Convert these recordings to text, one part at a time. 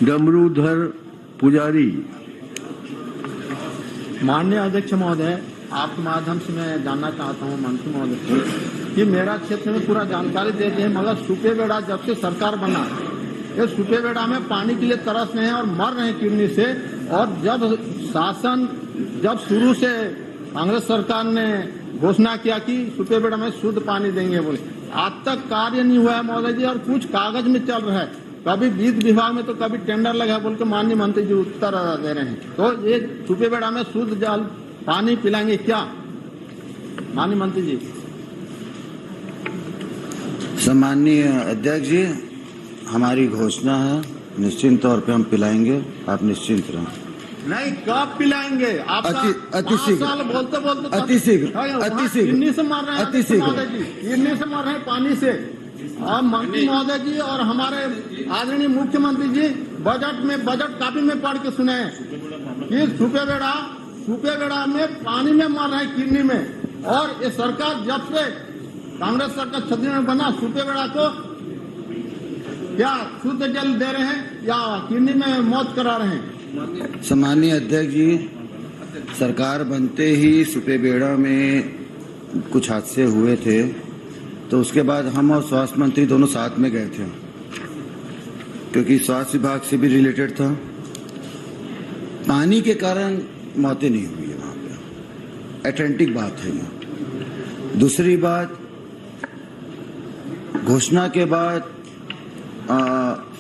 डमरूधर पुजारी। माननीय अध्यक्ष महोदय, आपके माध्यम से मैं जानना चाहता हूं मंत्री महोदय से कि मेरा क्षेत्र में पूरा जानकारी देते हैं, मगर सुपेबेड़ा जब से सरकार बना ये सुपेबेड़ा में पानी के लिए तरस रहे हैं और मर रहे हैं किडनी से। और जब शुरू से कांग्रेस सरकार ने घोषणा किया कि सुपेबेड़ा में शुद्ध पानी देंगे बोले, आज तक कार्य नहीं हुआ है महोदय जी, और कुछ कागज में चल रहा है। कभी वित्त विभाग में तो कभी टेंडर लगा बोल के माननीय मंत्री जी उत्तर दे रहे हैं। तो ये सुपेबेड़ा में शुद्ध जल पानी पिलाएंगे क्या माननीय मंत्री जी? सम्माननीय अध्यक्ष जी, हमारी घोषणा है, निश्चित तौर पे हम पिलाएंगे, आप निश्चिंत रहें। नहीं, कब पिलाएंगे? आप अति शीघ्र बोलते अति शीघ्र किडनी से मर रहे हैं, अति शीघ्र किडनी से मर रहे हैं पानी से। और मंत्री महोदय जी और हमारे आदरणीय मुख्यमंत्री जी बजट कॉपी में पढ़ के सुने कि सुपेबेड़ा में पानी में मर रहे हैं किडनी में। और ये सरकार जब से कांग्रेस सरकार 6 में बना, सुपेबेड़ा को क्या शुद्ध जल दे रहे हैं या किडनी में मौत करा रहे हैं? सम्माननीय अध्यक्ष जी, सरकार बनते ही सुपेबेड़ा में कुछ हादसे हुए थे, तो उसके बाद हम और स्वास्थ्य मंत्री दोनों साथ में गए थे, क्योंकि स्वास्थ्य विभाग से भी रिलेटेड था। पानी के कारण मौतें नहीं हुई है वहां पे, ऑथेंटिक बात है ये। दूसरी बात, घोषणा के बाद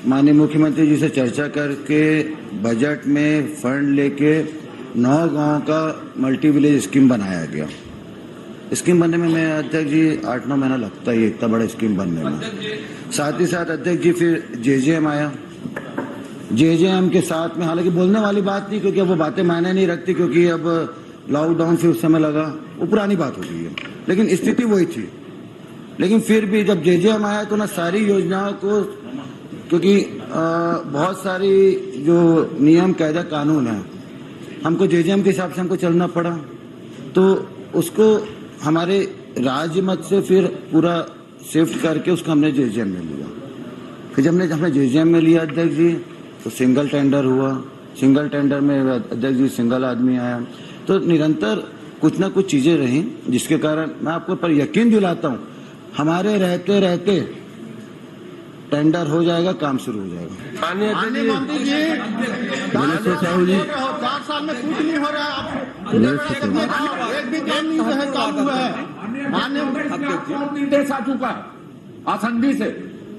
माननीय मुख्यमंत्री जी से चर्चा करके बजट में फंड लेके 9 गांव का मल्टी विलेज स्कीम बनाया गया। स्कीम बनने में मैं अध्यक्ष जी 8-9 महीना लगता है इतना बड़ा स्कीम बनने में। साथ ही साथ अध्यक्ष जी फिर जेजेएम आया। जेजेएम के साथ में हालांकि बोलने वाली बात नहीं, क्योंकि अब वो बातें मायने नहीं रखती, क्योंकि अब लॉकडाउन फिर उस समय लगा, वो पुरानी बात हो गई है, लेकिन स्थिति वही थी। लेकिन फिर भी जब जेजेएम आया तो ना सारी योजनाओं को, क्योंकि बहुत सारी जो नियम कायदा कानून है, हमको जेजेएम के हिसाब से हमको चलना पड़ा, तो उसको हमारे राज्य मत से फिर पूरा शिफ्ट करके उसको हमने जेजेएम में लिया। फिर जब हमने जेजेएम में लिया अध्यक्ष जी, तो सिंगल टेंडर हुआ। सिंगल टेंडर में अध्यक्ष जी सिंगल आदमी आया। तो निरंतर कुछ ना कुछ चीजें रही, जिसके कारण मैं आपको पर यकीन दिलाता हूँ, हमारे रहते रहते टेंडर हो जाएगा, काम शुरू हो जाएगा। माननीय मंत्री जी, 4 साल में कुछ नहीं हो रहा है, एक भी काम नहीं है चालू हुआ है। माननीय निर्देश आ चुका है आसंदी से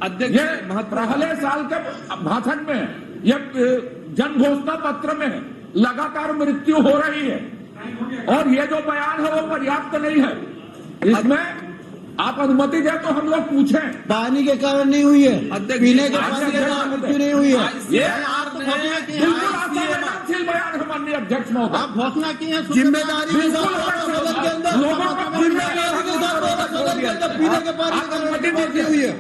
अध्यक्ष, ये पहले साल के भाषण में, ये जन घोषणा पत्र में लगातार मृत्यु हो रही है, और ये जो बयान है वो पर्याप्त नहीं है। इसमें आप अनुमति दे तो हम लोग पूछें। पानी के कारण नहीं हुई है, पीने के पानी के कारण मृत्यु नहीं हुई है। ये बिल्कुल असंवेदनशील बयान है माननीय अध्यक्ष महोदय। आप घोषणा की है, जिम्मेदारी के साथ सदन के अंदर लोगों को जिम्मेदारी के साथ सदन के अंदर पीने के पानी के कारण मृत्यु हुई है।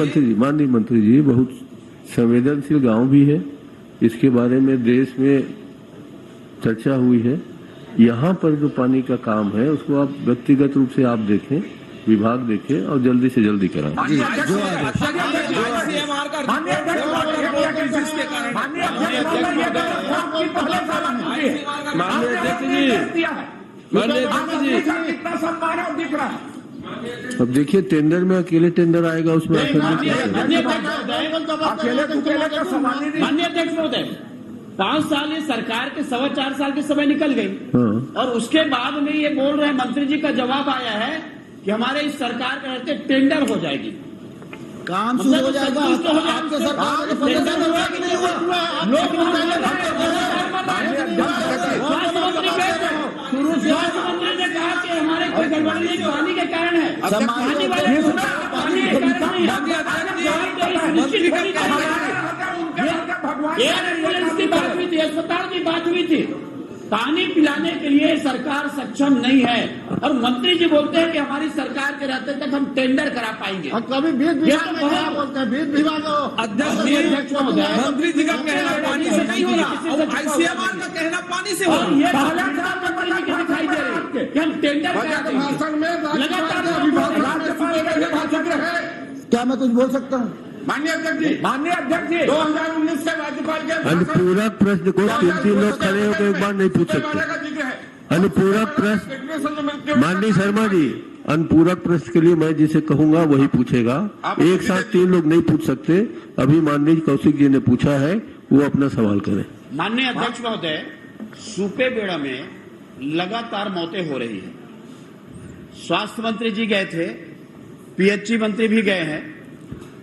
माननीय मंत्री जी, बहुत संवेदनशील गांव भी है, इसके बारे में देश में चर्चा हुई है। यहाँ पर जो पानी का काम है उसको आप व्यक्तिगत रूप से आप देखें, विभाग देखें और जल्दी से जल्दी कराएं। माननीय अध्यक्ष जी, कितना सम्मान दिख रहा है। अब देखिए, टेंडर में अकेले टेंडर आएगा, उसमें माननीय अध्यक्ष महोदय, 5 साल ये सरकार के 4.25 साल के समय निकल गई, और उसके बाद में ये बोल रहे हैं, मंत्री जी का जवाब आया है कि हमारे इस सरकार के रहते टेंडर हो जाएगी, काम शुरू हो जाएगा। आपके सरकार में टेंडर हुआ कि नहीं हुआ? मुख्यमंत्री ने कहा कि हमारे कोई गड़बड़ी नहीं, पानी के कारण है। पानी के कारण की बात हुई थी, अस्पताल की बात हुई थी। पानी पिलाने के लिए सरकार सक्षम नहीं है, और मंत्री जी बोलते हैं कि हमारी सरकार के रहते तक हम टेंडर करा पाएंगे। और कभी वित्त विभाग में क्या बोलते हैं? वित्त विभाग अध्यक्ष मंत्री जी का कहना पानी से नहीं हो रहा, आईसीएमआर का कहना पानी से हो रहा है। ये दिखाई दे रही है कि हम टेंडर भाषण में क्या मैं कुछ बोल सकता हूँ? माननीय अध्यक्ष जी, 2019 के राज्यपाल के अनुपूरक प्रश्न को 3 लोग खड़े होकर एक बार नहीं पूछ सकते। अनुपूरक प्रश्न, माननीय शर्मा जी, अनुपूरक प्रश्न के लिए मैं जिसे कहूंगा वही पूछेगा। एक साथ 3 लोग नहीं पूछ सकते। अभी माननीय कौशिक जी ने पूछा है, वो अपना सवाल करें। माननीय अध्यक्ष महोदय, सुपेबेड़ा में लगातार मौतें हो रही है। स्वास्थ्य मंत्री जी गए थे, पीएचई मंत्री भी गए हैं,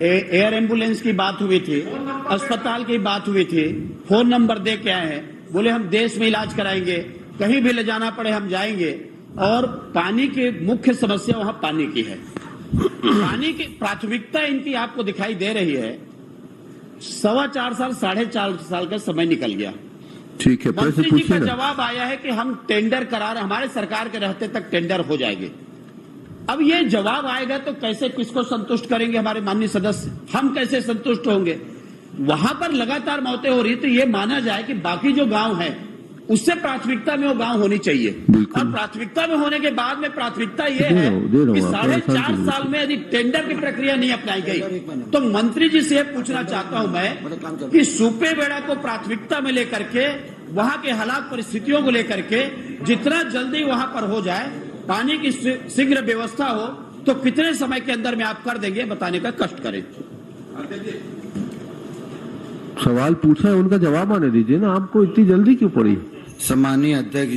एयर एम्बुलेंस की बात हुई थी, अस्पताल की बात हुई थी, फोन नंबर दे के आए हैं, बोले हम देश में इलाज कराएंगे, कहीं भी ले जाना पड़े हम जाएंगे। और पानी की मुख्य समस्या वहां पानी की है। पानी की प्राथमिकता इनकी आपको दिखाई दे रही है। 4.25 साल 4.5 साल का समय निकल गया। ठीक है, मंत्री जी पूछिए का ना। जवाब आया है कि हम टेंडर करा रहे, हमारे सरकार के रहते तक टेंडर हो जाएंगे। अब ये जवाब आएगा तो कैसे, किसको संतुष्ट करेंगे हमारे माननीय सदस्य? हम कैसे संतुष्ट होंगे? वहां पर लगातार मौतें हो रही, तो ये माना जाए कि बाकी जो गांव है उससे प्राथमिकता में वो गांव होनी चाहिए। और प्राथमिकता में होने के बाद में प्राथमिकता ये है कि 4.5 साल में यदि टेंडर की प्रक्रिया नहीं अपनाई गई, तो मंत्री जी से पूछना चाहता हूं मैं कि सुपेबेड़ा को प्राथमिकता में लेकर के, वहां के हालात परिस्थितियों को लेकर के जितना जल्दी वहां पर हो जाए, पानी की शीघ्र व्यवस्था हो, तो कितने समय के अंदर में आप कर देंगे, बताने का कष्ट करें। सवाल पूछा है, उनका जवाब आने दीजिए ना। आपको इतनी जल्दी क्यों पड़ी? सम्मानीय अध्यक्ष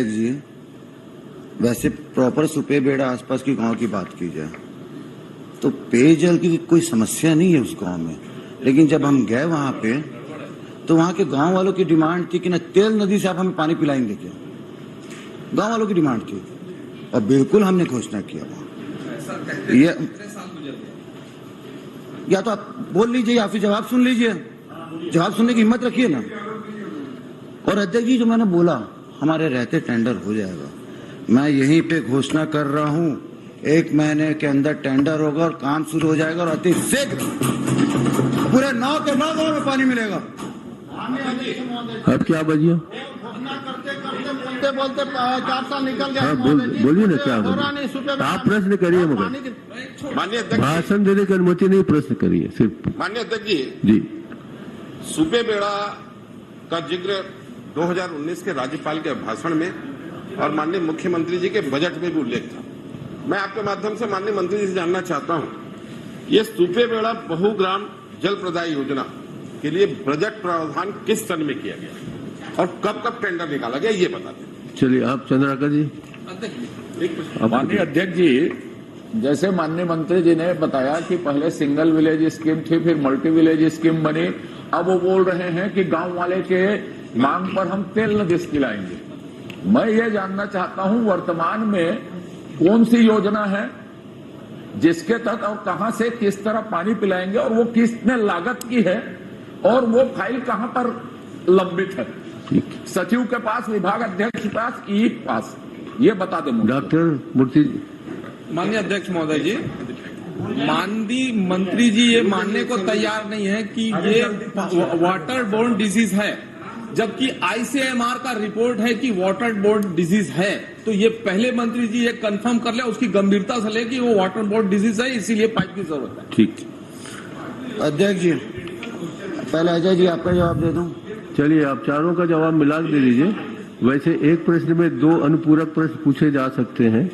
जी, वैसे प्रॉपर सुपेबेड़ा आसपास की गांव की बात की जाए तो पेयजल की कोई समस्या नहीं है उस गांव में। लेकिन जब हम गए वहां पे, तो वहां के गांव वालों की डिमांड थी कि न तेल नदी से आप हमें पानी पिलाएंगे क्या। गांव वालों की डिमांड थी और बिल्कुल हमने घोषणा किया वहां। ये या तो आप बोल लीजिए या फिर जवाब सुन लीजिए। जवाब सुनने की हिम्मत रखिए ना। और अध्यक्ष जी, जो मैंने बोला हमारे रहते टेंडर हो जाएगा, मैं यहीं पे घोषणा कर रहा हूं, 1 महीने के अंदर टेंडर होगा और काम शुरू हो जाएगा और अति शीघ्र पूरे 9 के 9 गांव में पानी मिलेगा। अब क्या बजिए? घोषणा करते बोलते 4 साल निकल गए। हाँ, बोलिए ना क्या बोलिए। आप प्रश्न करिए, मगर माननीय अध्यक्ष भाषण देने की अनुमति नहीं, प्रश्न करिए सिर्फ। माननीय अध्यक्ष जी, सुपेबेड़ा का जिक्र 2019 के राज्यपाल के भाषण में और माननीय मुख्यमंत्री जी के बजट में भी उल्लेख था। मैं आपके माध्यम से माननीय मंत्री जी से जानना चाहता हूं, ये सुपेबेड़ा बहुग्राम जल प्रदाय योजना के लिए बजट प्रावधान किस सन में किया गया और कब कब टेंडर निकाला गया, ये बता दें। चलिए आप चंद्राकर जी। माननीय अध्यक्ष जी, जैसे माननीय मंत्री जी ने बताया कि पहले सिंगल विलेज स्कीम थी, फिर मल्टी विलेज स्कीम बनी। अब वो बोल रहे हैं कि गांव वाले के मांग पर हम तेल नदी पिलाएंगे। मैं ये जानना चाहता हूं, वर्तमान में कौन सी योजना है जिसके तहत और कहां से किस तरह पानी पिलाएंगे, और वो किसने लागत की है, और वो फाइल कहां पर लंबित है? सचिव के पास, विभाग अध्यक्ष के पास, ई पास, ये बता दें। डॉक्टर मूर्ति। माननीय अध्यक्ष महोदय जी, माननीय मंत्री जी ये मानने को तैयार नहीं है कि ये वाटर बोर्न डिजीज है, जबकि आईसीएमआर का रिपोर्ट है कि वाटर बोर्न डिजीज है। तो ये पहले मंत्री जी ये कंफर्म कर ले, उसकी गंभीरता से ले कि वो वाटर बोर्न डिजीज है, इसीलिए पाइप की जरूरत है। ठीक। अध्यक्ष जी, पहले अजय जी आपका जवाब दे दूं। चलिए, आप चारों का जवाब मिला दे दीजिए। वैसे एक प्रश्न में 2 अनुपूरक प्रश्न पूछे जा सकते हैं।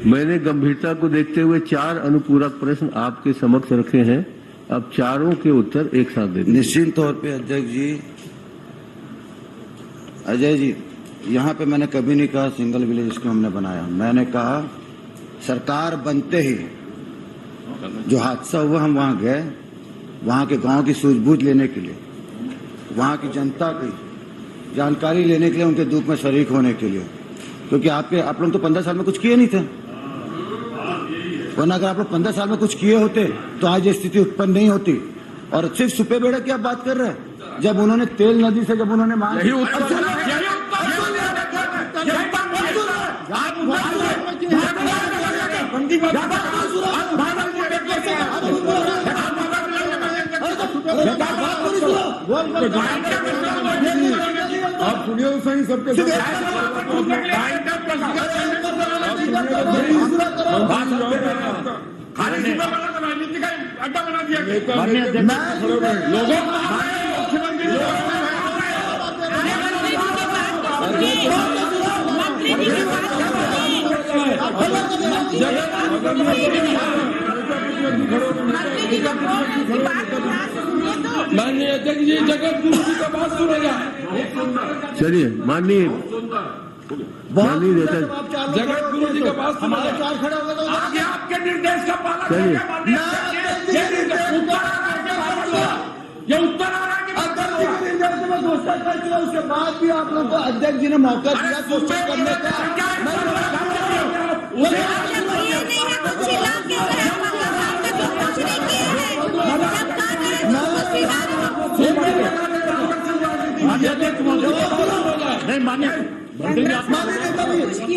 मैंने गंभीरता को देखते हुए 4 अनुपूरक प्रश्न आपके समक्ष रखे हैं। अब चारों के उत्तर एक साथ दे दीजिए। निश्चित तौर पे अध्यक्ष जी, अजय जी, यहाँ पे मैंने कभी नहीं कहा सिंगल विलेज स्कीम हमने बनाया। मैंने कहा सरकार बनते ही जो हादसा हुआ, हम वहाँ गए, वहाँ के गांव की सूझबूझ लेने के लिए, वहाँ की जनता की जानकारी लेने के लिए, उनके दुख में शरीक होने के लिए। क्योंकि आप लोग तो 15 साल में कुछ किए नहीं थे, वरना अगर आप लोग 15 साल में कुछ किए होते तो आज ये स्थिति उत्पन्न नहीं होती। और सिर्फ सुपेबेड़ा की आप बात कर रहे हैं, जब उन्होंने तेल नदी से जब उन्होंने मांग, यही उत्तर आप सुनिए तो सही सबके राजनीति का अड्डा बना दिया लोगों माननीय अध्यक्ष जी, जगत गुरु जी का बात सुनेगा। चलिए माननीय नेता जगत गुरु जी का बात हमारे चार खड़े हो गए तो आगे आपके निर्देश का पालन चलिए। करके ये उत्तर आ रहा है कि निर्देश में घोषणा कर दिया, उसके बाद भी आप लोगों को अध्यक्ष जी ने मौका दिया क्वेश्चन करने का। नहीं मान्य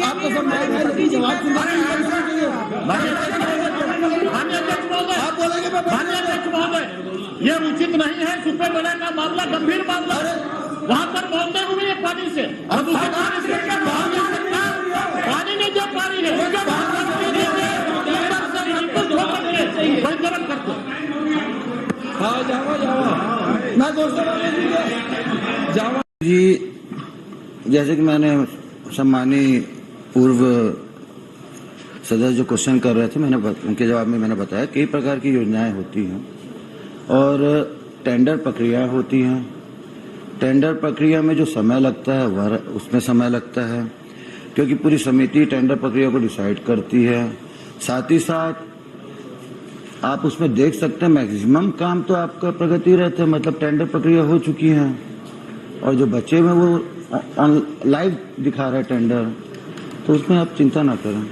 आपको सब जवाब आप बोलेंगे मान्य अध्यक्ष महोदय, ये उचित नहीं है। सुपर बना का मामला गंभीर मामला है, वहाँ पर मौतें हुई है पानी से, और दूसरे पानी नहीं दे पा रही है, बंद करते। हाँ जावा मैं दोस्तों जी, जैसे कि मैंने सम्मानीय पूर्व सदस्य जो क्वेश्चन कर रहे थे, उनके जवाब में मैंने बताया कई प्रकार की योजनाएं होती हैं और टेंडर प्रक्रिया होती हैं। टेंडर प्रक्रिया में जो समय लगता है वह उसमें समय लगता है, क्योंकि पूरी समिति टेंडर प्रक्रिया को डिसाइड करती है। साथ ही साथ आप उसमें देख सकते हैं मैक्सिमम काम तो आपका प्रगति रहता है, मतलब टेंडर प्रक्रिया हो चुकी है और जो बचे में वो लाइव दिखा रहे टेंडर, तो उसमें आप चिंता ना करें।